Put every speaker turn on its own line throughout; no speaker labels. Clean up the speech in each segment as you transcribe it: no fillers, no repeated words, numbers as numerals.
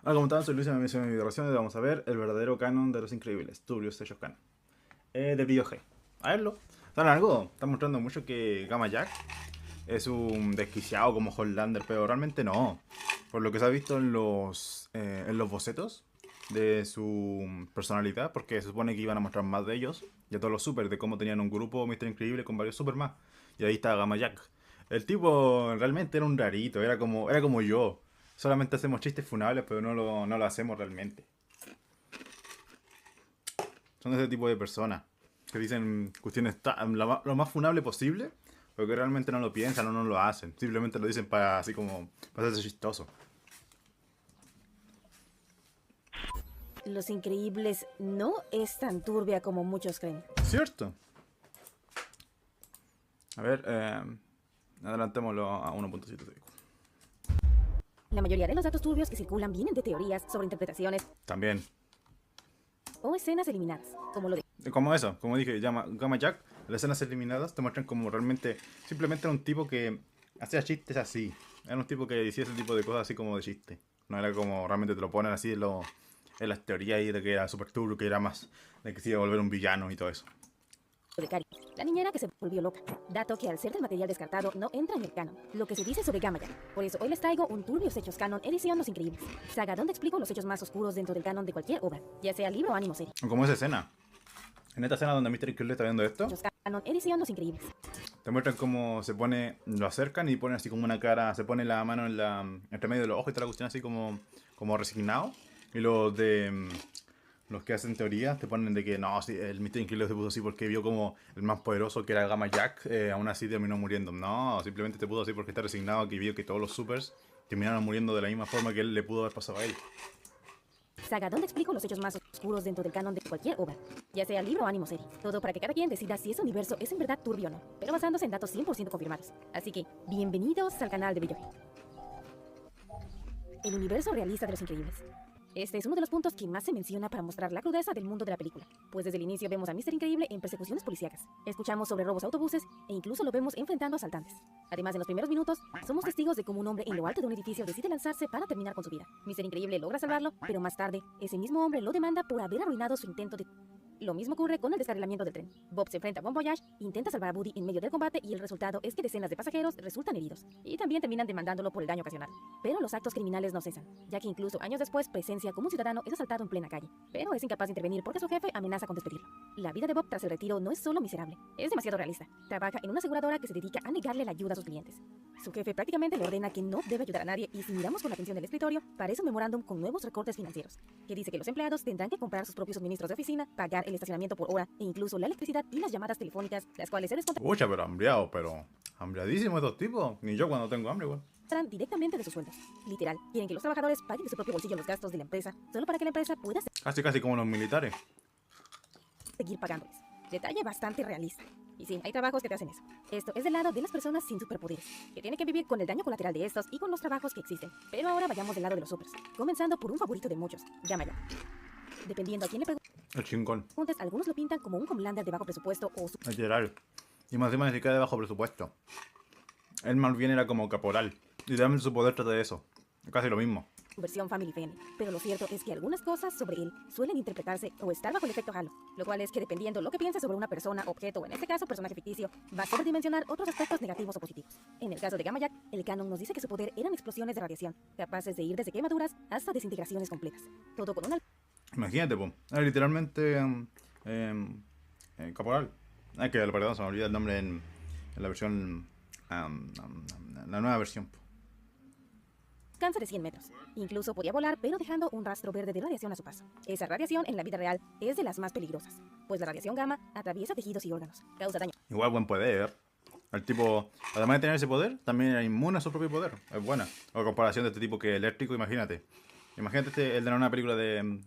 Hola, ¿cómo están? Soy Luis y me misión de video reacción y vamos a ver el verdadero canon de Los Increíbles, Turbios Sellos Canon, de Video G. A verlo. ¿Saben algo? Está mostrando mucho que Gamma Jack es un desquiciado como Homelander, pero realmente no. Por lo que se ha visto en los bocetos de su personalidad, porque se supone que iban a mostrar más de ellos, y a todos los super, de cómo tenían un grupo Mr. Increíble con varios super más. Y ahí está Gamma Jack. El tipo realmente era un rarito, era como yo. Solamente hacemos chistes funables, pero no lo hacemos realmente. Son ese tipo de personas que dicen cuestiones lo más funable posible, pero que realmente no lo piensan o no lo hacen. Simplemente lo dicen para así como para hacerse chistoso.
Los Increíbles no es tan turbia como muchos creen.
¿Cierto? A ver, adelantémoslo a 1.7.
La mayoría de los datos turbios que circulan vienen de teorías sobre interpretaciones
También.
o escenas eliminadas, como lo de
Como eso, como dije, Gamma Jack, las escenas eliminadas te muestran como realmente simplemente era un tipo que hacía chistes así. Era un tipo que decía ese tipo de cosas así como de chiste. No era como realmente te lo ponen así en las teorías ahí de que era super turbo, que era más de que se iba a volver un villano y todo eso.
Cari, la niñera que se volvió loca. Dato que al ser del material descartado no entra en el canon. Lo que se dice sobre Gamma Jack. Por eso hoy les traigo un Turbios Hechos Canon edición Los Increíbles. Saga donde explico los hechos más oscuros dentro del canon de cualquier obra, ya sea libro, anime o serie.
Como esa escena. En esta escena donde Mr. Increíble está viendo esto,
Hechos Canon edición Los Increíbles.
te muestran cómo se pone, lo acercan y pone así como una cara, se pone la mano entre medio de los ojos y toda la cuestión así como resignado. Y los que hacen teorías te ponen de que no, sí, el Mr. Increíble se puso así porque vio como el más poderoso que era Gamma Jack, aún así terminó muriendo. No, simplemente te puso así porque está resignado que vio que todos los supers terminaron muriendo de la misma forma que él le pudo haber pasado a él.
Saga donde explico los hechos más oscuros dentro del canon de cualquier obra, ya sea libro, anime o serie. Todo para que cada quien decida si ese universo es en verdad turbio o no, pero basándose en datos 100% confirmados. Así que, bienvenidos al canal de Videohead. El universo realista de Los Increíbles. Este es uno de los puntos que más se menciona para mostrar la crudeza del mundo de la película, pues desde el inicio vemos a Mr. Increíble en persecuciones policíacas, escuchamos sobre robos a autobuses e incluso lo vemos enfrentando a asaltantes. Además, en los primeros minutos, somos testigos de cómo un hombre en lo alto de un edificio decide lanzarse para terminar con su vida. Mr. Increíble logra salvarlo, pero más tarde, ese mismo hombre lo demanda por haber arruinado su intento de... Lo mismo ocurre con el descarrilamiento del tren. Bob se enfrenta a Bon Voyage, intenta salvar a Woody en medio del combate y el resultado es que decenas de pasajeros resultan heridos y también terminan demandándolo por el daño ocasionado. Pero los actos criminales no cesan, ya que incluso años después presencia como un ciudadano es asaltado en plena calle, pero es incapaz de intervenir porque su jefe amenaza con despedirlo. La vida de Bob tras el retiro no es solo miserable, es demasiado realista. Trabaja en una aseguradora que se dedica a negarle la ayuda a sus clientes. Su jefe prácticamente le ordena que no debe ayudar a nadie y si miramos con atención el escritorio, parece un memorándum con nuevos recortes financieros, que dice que los empleados tendrán que comprar sus propios suministros de oficina, pagar el estacionamiento por hora e incluso la electricidad y las llamadas telefónicas, las cuales se
Pucha, pero hambriadísimo estos tipos. Ni yo cuando tengo hambre, weón.
descontarán directamente de sus sueldos. Literal, quieren que los trabajadores paguen de su propio bolsillo los gastos de la empresa, solo para que la empresa pueda
Casi como los militares.
seguir pagándoles. Detalle bastante realista. Y sí, hay trabajos que te hacen eso. Esto es del lado de las personas sin superpoderes, que tienen que vivir con el daño colateral de estos y con los trabajos que existen. Pero ahora vayamos del lado de los supers, comenzando por un favorito de muchos, Gamma. Dependiendo a quién le
El chingón.
preguntes, algunos lo pintan como un Homelander de bajo presupuesto o su
Literal. Y más encima ni siquiera de bajo presupuesto. Él más bien era como caporal. Y también su poder trata de eso. Casi lo mismo.
versión family friendly. Pero lo cierto es que algunas cosas sobre él suelen interpretarse o estar bajo el efecto halo, lo cual es que dependiendo lo que pienses sobre una persona, objeto o en este caso personaje ficticio, va a sobredimensionar otros aspectos negativos o positivos. En el caso de Gamma Jack, el canon nos dice que su poder eran explosiones de radiación, capaces de ir desde quemaduras hasta desintegraciones completas. Todo con una
Imagínate, po. Era literalmente caporal. Ay, que perdón, se me olvida el nombre en la versión. La nueva versión, po.
alcance de 100 metros. Incluso podía volar, pero dejando un rastro verde de radiación a su paso. Esa radiación en la vida real es de las más peligrosas, pues la radiación gamma atraviesa tejidos y órganos, causa daño
Igual buen poder. El tipo, además de tener ese poder, también era inmune a su propio poder. Es buena. A comparación de este tipo que es eléctrico, imagínate. Imagínate el de una película de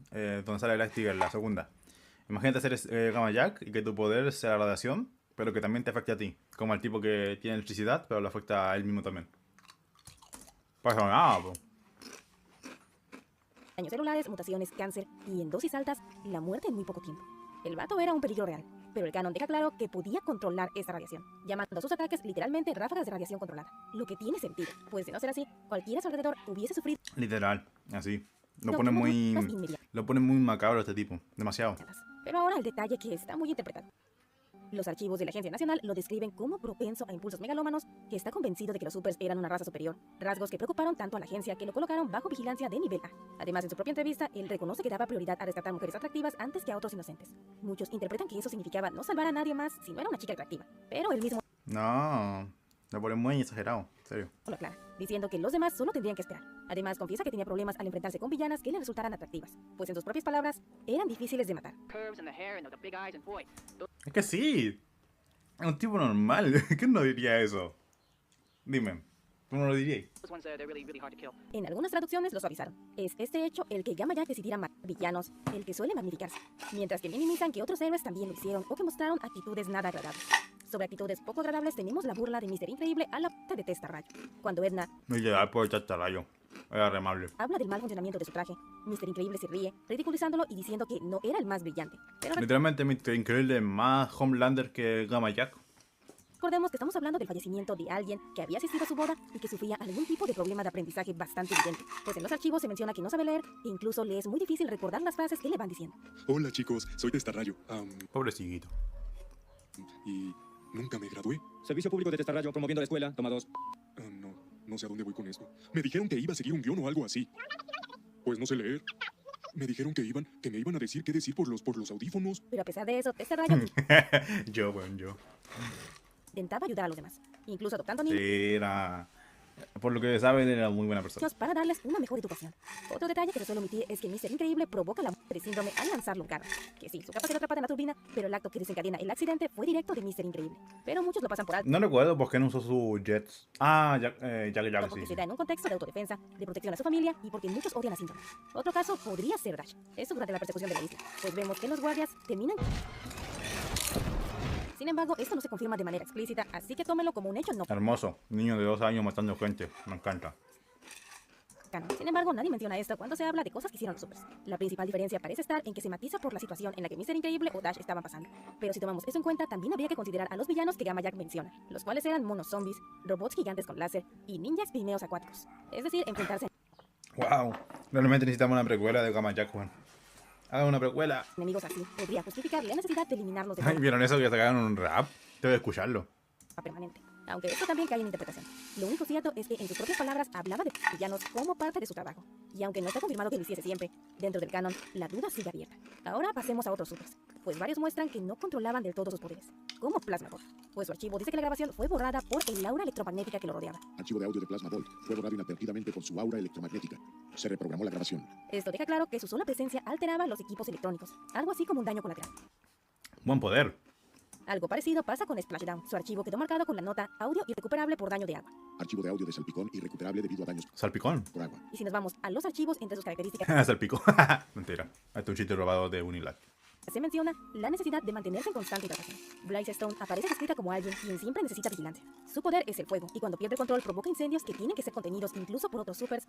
donde sale Elastigirl, la segunda. Imagínate ser Gamma Jack y que tu poder sea la radiación, pero que también te afecte a ti. Como el tipo que tiene electricidad, pero lo afecta a él mismo también. Pasa nada, po.
daños celulares, mutaciones, cáncer y en dosis altas, la muerte en muy poco tiempo. El vato era un peligro real, pero el canon deja claro que podía controlar esa radiación, llamando a sus ataques literalmente ráfagas de radiación controlada. Lo que tiene sentido, pues de no ser así, cualquiera a su alrededor hubiese sufrido
Literal, así. Lo
No,
pone
no,
muy...
no, inmediatas.
Lo pone muy macabro este tipo. Demasiado.
Pero ahora el detalle que está muy interpretado. Los archivos de la Agencia Nacional lo describen como propenso a impulsos megalómanos, que está convencido de que los supers eran una raza superior, rasgos que preocuparon tanto a la agencia que lo colocaron bajo vigilancia de nivel A. Además, en su propia entrevista, él reconoce que daba prioridad a rescatar mujeres atractivas antes que a otros inocentes. Muchos interpretan que eso significaba no salvar a nadie más si no era una chica atractiva, pero él mismo
No. Lo pone muy exagerado. En serio.
lo aclara, diciendo que los demás solo tendrían que esperar. Además, confiesa que tenía problemas al enfrentarse con villanas que le resultaran atractivas, pues en sus propias palabras, eran difíciles de matar.
curves in the hair and the big eyes, and boy,
Es que sí. Es un tipo normal. ¿Quién no diría eso? Dime. ¿Cómo no lo diríais?
those ones they're really hard to kill.
En algunas traducciones lo suavizaron. Es este hecho el que Gamma Jack decidiera matar villanos, el que suele magnificarse, mientras que minimizan que otros héroes también lo hicieron o que mostraron actitudes nada agradables. Sobre actitudes poco agradables tenemos la burla de Mr. Increíble a la de Testa Rayo. Cuando Edna
Me lleva por chacharayo. Era re amable.
habla del mal funcionamiento de su traje, Mr. Increíble se ríe, ridiculizándolo y diciendo que no era el más brillante. Pero
Literalmente Mr. Increíble es más Homelander que Gamma Jack.
recordemos que estamos hablando del fallecimiento de alguien que había asistido a su boda y que sufría algún tipo de problema de aprendizaje bastante evidente, pues en los archivos se menciona que no sabe leer e incluso le es muy difícil recordar las frases que le van diciendo.
Hola chicos, soy Testarrayo.
Pobrecito.
Y nunca me gradué.
Servicio público de Testarrayo promoviendo la escuela. Toma 2.
No sé a dónde voy con esto. Me dijeron que iba a seguir un guión o algo así. Pues no sé leer. Me dijeron que me iban a decir qué decir por los audífonos.
Pero a pesar de eso, Testa Rayo
Yo, bueno, yo.
intentaba ayudar a los demás, incluso adoptando niños
Sí, era... Por lo que saben, era muy buena persona.
para darles una mejor educación. Otro detalle que se suele omitir es que Mr. Increíble provoca la muerte de síndrome al lanzarlo un carro. Que sí, su capa quedó atrapada en la turbina, pero el acto que desencadena el accidente fue directo de Mr. Increíble. Pero muchos lo pasan por alto
No recuerdo por qué no usó sus jets. Ah, Jack,
porque
sí.
se da en un contexto de autodefensa, de protección a su familia y porque muchos odian a Síndrome. Otro caso podría ser Dash. Eso durante la persecución de la isla, pues vemos que los guardias terminan... Sin embargo, esto no se confirma de manera explícita, así que tómelo como un hecho no
Hermoso. Niño de 2 años matando gente. Me encanta.
canon. Sin embargo, nadie menciona esto cuando se habla de cosas que hicieron los supers. La principal diferencia parece estar en que se matiza por la situación en la que Mr. Increíble o Dash estaban pasando. Pero si tomamos eso en cuenta, también habría que considerar a los villanos que Gamma Jack menciona, los cuales eran monos zombies, robots gigantes con láser y ninjas pigmeos acuáticos. Es decir, enfrentarse
Wow. Realmente necesitamos una precuela de Gamma Jack, Juan. Hagan una precuela.
a enemigos así podría justificar la necesidad de eliminarlos de
Ay,
forma
¿vieron eso que sacaron un rap? Tengo que escucharlo.
permanente. Aunque esto también cae en interpretación. Lo único cierto es que en sus propias palabras hablaba de villanos como parte de su trabajo. Y aunque no está confirmado que lo hiciese siempre, dentro del canon, la duda sigue abierta. Ahora pasemos a otros supers, pues varios muestran que no controlaban del todo sus poderes, como Plasmabot, pues su archivo dice que la grabación fue borrada por el aura electromagnética que lo rodeaba.
Archivo de audio de Plasma Bolt fue borrado inadvertidamente por su aura electromagnética. Se reprogramó la grabación.
Esto deja claro que su sola presencia alteraba los equipos electrónicos, algo así como un daño colateral.
Buen poder.
Algo parecido pasa con Splashdown, su archivo quedó marcado con la nota audio irrecuperable por daño de agua.
Archivo de audio de salpicón irrecuperable debido a daños
Salpicón.
por agua.
Y si nos vamos a los archivos entre sus características,
Salpicó. Mentira. Este es un chiste robado de Unilag.
se menciona la necesidad de mantenerse en constante hidratación. Blaze Stone aparece descrita como alguien quien siempre necesita vigilancia. Su poder es el fuego, y cuando pierde el control provoca incendios que tienen que ser contenidos incluso por otros supers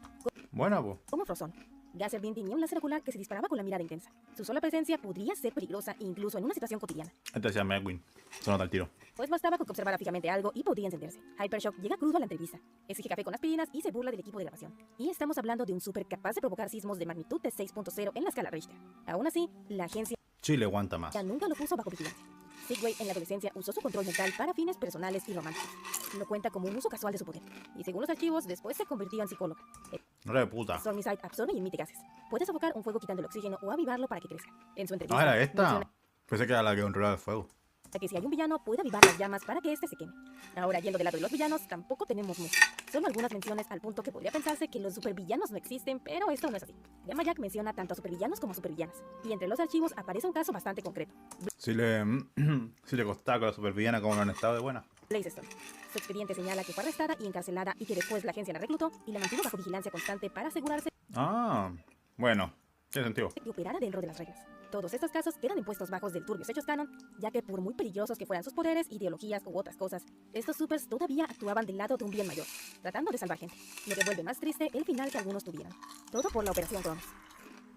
Buena, po.
como Frozone. Gasser Bean tenía un láser ocular que se disparaba con la mirada intensa. Su sola presencia podría ser peligrosa incluso en una situación cotidiana,
Este decía Megwin. Se nota el tiro.
pues bastaba con que observara fijamente algo y podría encenderse. Hypershock llega crudo a la entrevista, exige café con aspirinas y se burla del equipo de grabación. Y estamos hablando de un super capaz de provocar sismos de magnitud de 6.0 en la escala Richter. Aún así, la agencia
Chile aguanta más.
ya nunca lo puso bajo vigilancia. Sigway en la adolescencia usó su control mental para fines personales y románticos. Lo cuenta como un uso casual de su poder. Y según los archivos, después se convirtió en psicóloga.
No de puta.
Stormicide absorbe y emite gases. Puede sofocar un fuego quitando el oxígeno o avivarlo para que crezca. En su entrevista,
No era esta.
menciona
Pensé que era la que controlaba el fuego.
que si hay un villano, puede avivar las llamas para que éste se queme. Ahora, yendo del lado de los villanos, tampoco tenemos mucho. Solo algunas menciones al punto que podría pensarse que los supervillanos no existen, pero esto no es así. Gamma Jack menciona tanto a supervillanos como a supervillanas. Y entre los archivos aparece un caso bastante concreto.
Si le, si le costaba con la supervillana como no han estado de buena.
Blaze Stone. Su expediente señala que fue arrestada y encarcelada y que después la agencia la reclutó y la mantuvo bajo vigilancia constante para asegurarse
Ah, bueno. Tiene sentido.
que operara dentro de las reglas. Todos estos casos quedan en puestos bajos del turbios hechos canon, ya que por muy peligrosos que fueran sus poderes, ideologías u otras cosas, estos supers todavía actuaban del lado de un bien mayor, tratando de salvar gente, lo que vuelve más triste el final que algunos tuvieron. Todo por la Operación Cronos.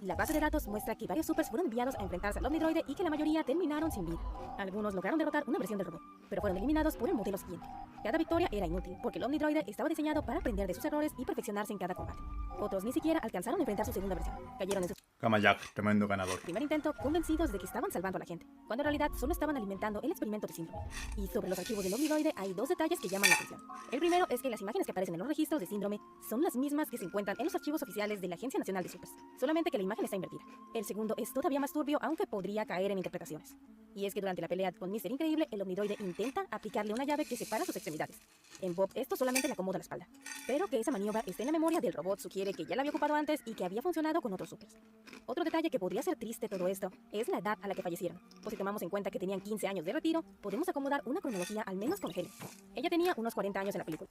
La base de datos muestra que varios supers fueron enviados a enfrentarse al Omnidroide y que la mayoría terminaron sin vida. Algunos lograron derrotar una versión del robot, pero fueron eliminados por el modelo siguiente. Cada victoria era inútil, porque el Omnidroide estaba diseñado para aprender de sus errores y perfeccionarse en cada combate. Otros ni siquiera alcanzaron a enfrentar su segunda versión. Cayeron en su
Gamma Jack, tremendo ganador.
primer intento convencidos de que estaban salvando a la gente, cuando en realidad solo estaban alimentando el experimento de Síndrome. Y sobre los archivos del Omnidroide hay dos detalles que llaman la atención. El primero es que las imágenes que aparecen en los registros de Síndrome son las mismas que se encuentran en los archivos oficiales de la Agencia Nacional de Supers, solamente que la imagen está invertida. El segundo es todavía más turbio, aunque podría caer en interpretaciones. Y es que durante la pelea con Mr. Increíble, el Omnidroide intenta aplicarle una llave que separa sus extremidades. En Bob esto solamente le acomoda la espalda, pero que esa maniobra esté en la memoria del robot sugiere que ya la había ocupado antes y que había funcionado con otros supers. Otro detalle que podría ser triste todo esto es la edad a la que fallecieron, pues si tomamos en cuenta que tenían 15 años de retiro, podemos acomodar una cronología al menos con Helen. Ella tenía unos 40 años en la película.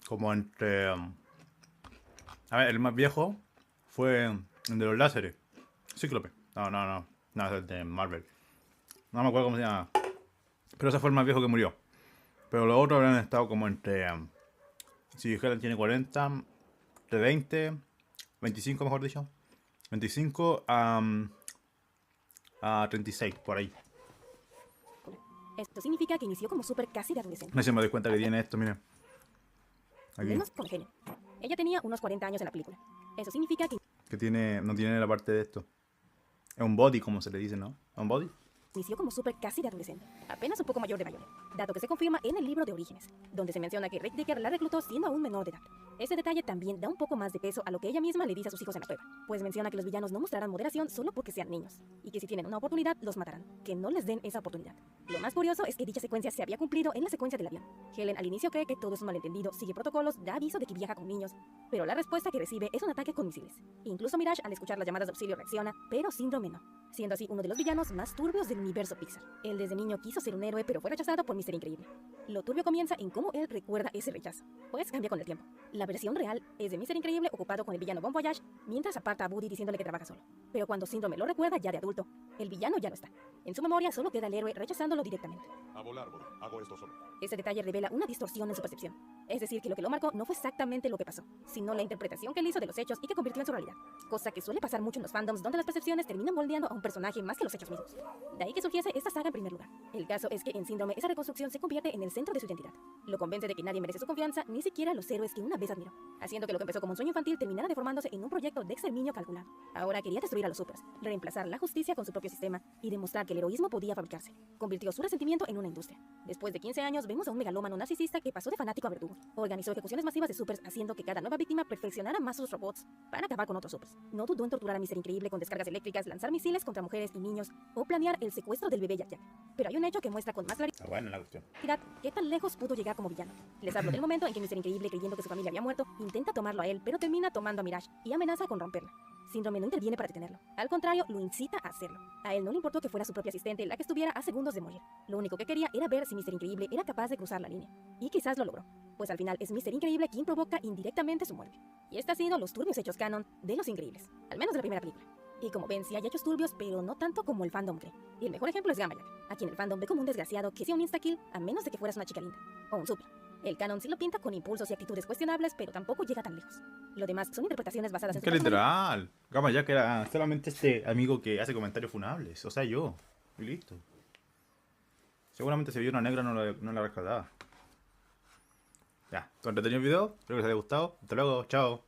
Como entre... A ver, el más viejo fue el de los láseres. Cíclope. No, es el de Marvel. No me acuerdo cómo se llama. Pero ese fue el más viejo que murió. Pero los otros habrán estado como entre... si Helen tiene 40, entre 20, 25 mejor dicho. 25 a 36, por ahí.
Esto significa que inició como super casi de adolescente.
No sé si me doy cuenta que tiene esto, miren. Aquí.
Menos con Helen. Ella tenía unos 40 años en la película. Eso significa que
Que tiene, no tiene la parte de esto. Es un body, como se le dice, ¿no? ¿Es un body?
inició como super casi de adolescente, apenas un poco mayor de Violet, dato que se confirma en el libro de Orígenes, donde se menciona que Rick Decker la reclutó siendo aún menor de edad. Ese detalle también da un poco más de peso a lo que ella misma le dice a sus hijos en la prueba, pues menciona que los villanos no mostrarán moderación solo porque sean niños, y que si tienen una oportunidad, los matarán, que no les den esa oportunidad. Lo más curioso es que dicha secuencia se había cumplido en la secuencia del avión. Helen al inicio cree que todo es un malentendido, sigue protocolos, da aviso de que viaja con niños, pero la respuesta que recibe es un ataque con misiles. Incluso Mirage al escuchar las llamadas de auxilio reacciona, pero Síndrome no, siendo así uno de los villanos más turbios del universo Pixar. Él desde niño quiso ser un héroe, pero fue rechazado por Mr. Increíble. Lo turbio comienza en cómo él recuerda ese rechazo, pues cambia con el tiempo. La versión real es de Mr. Increíble ocupado con el villano Bon Voyage, mientras aparta a Woody diciéndole que trabaja solo. Pero cuando Síndrome lo recuerda ya de adulto, el villano ya no está. En su memoria solo queda el héroe rechazándolo directamente.
A volar, Bob. Hago esto solo.
Este detalle revela una distorsión en su percepción. Es decir, que lo marcó no fue exactamente lo que pasó, sino la interpretación que él hizo de los hechos y que convirtió en su realidad. Cosa que suele pasar mucho en los fandoms, donde las percepciones terminan moldeando a un personaje más que los hechos mismos. De ahí que surgiese esta saga en primer lugar. El caso es que en Síndrome esa reconstrucción se convierte en el centro de su identidad. Lo convence de que nadie merece su confianza, ni siquiera los héroes que una vez admiró, haciendo que lo que empezó como un sueño infantil terminara deformándose en un proyecto de exterminio calculado. Ahora quería destruir a los supers, reemplazar la justicia con su propio sistema y demostrar que el heroísmo podía fabricarse. Convirtió su resentimiento en una industria. Después de 15 años vemos a un megalómano narcisista que pasó de fanático a verdugo. Organizó ejecuciones masivas de supers, haciendo que cada nueva víctima perfeccionara más sus robots para acabar con otros supers. No dudó en torturar a Mr. Increíble con descargas eléctricas, lanzar misiles contra mujeres y niños o planear el secuestro del bebé Jack Jack. Pero hay un hecho que muestra con más claridad
Está buena la cuestión.
qué tan lejos pudo llegar como villano. Les hablo del momento en que Mr. Increíble, creyendo que su familia había muerto, intenta tomarlo a él, pero termina tomando a Mirage y amenaza con romperla. Síndrome no interviene para detenerlo. Al contrario, lo incita a hacerlo. A él no le importó que fuera su propia asistente la que estuviera a segundos de morir. Lo único que quería era ver si Mr. Increíble era capaz de cruzar la línea. Y quizás lo logró, pues al final es Mr. Increíble quien provoca indirectamente su muerte. Y estos han sido los turbios hechos canon de Los Increíbles, al menos de la primera película. Y como ven, sí hay hechos turbios, pero no tanto como el fandom cree. Y el mejor ejemplo es Gamma Jack, a quien el fandom ve como un desgraciado que hacía un insta-kill a menos de que fueras una chica linda, o un super. El canon sí lo pinta con impulsos y actitudes cuestionables, pero tampoco llega tan lejos. Lo demás son interpretaciones basadas en su
Que literal. Gamma Jack era solamente este amigo que hace comentarios funables. O sea, yo. Y listo. Seguramente si vio una negra no la rescataba. Ya, ¿te entretenido el video? Espero que les haya gustado. Hasta luego, chao.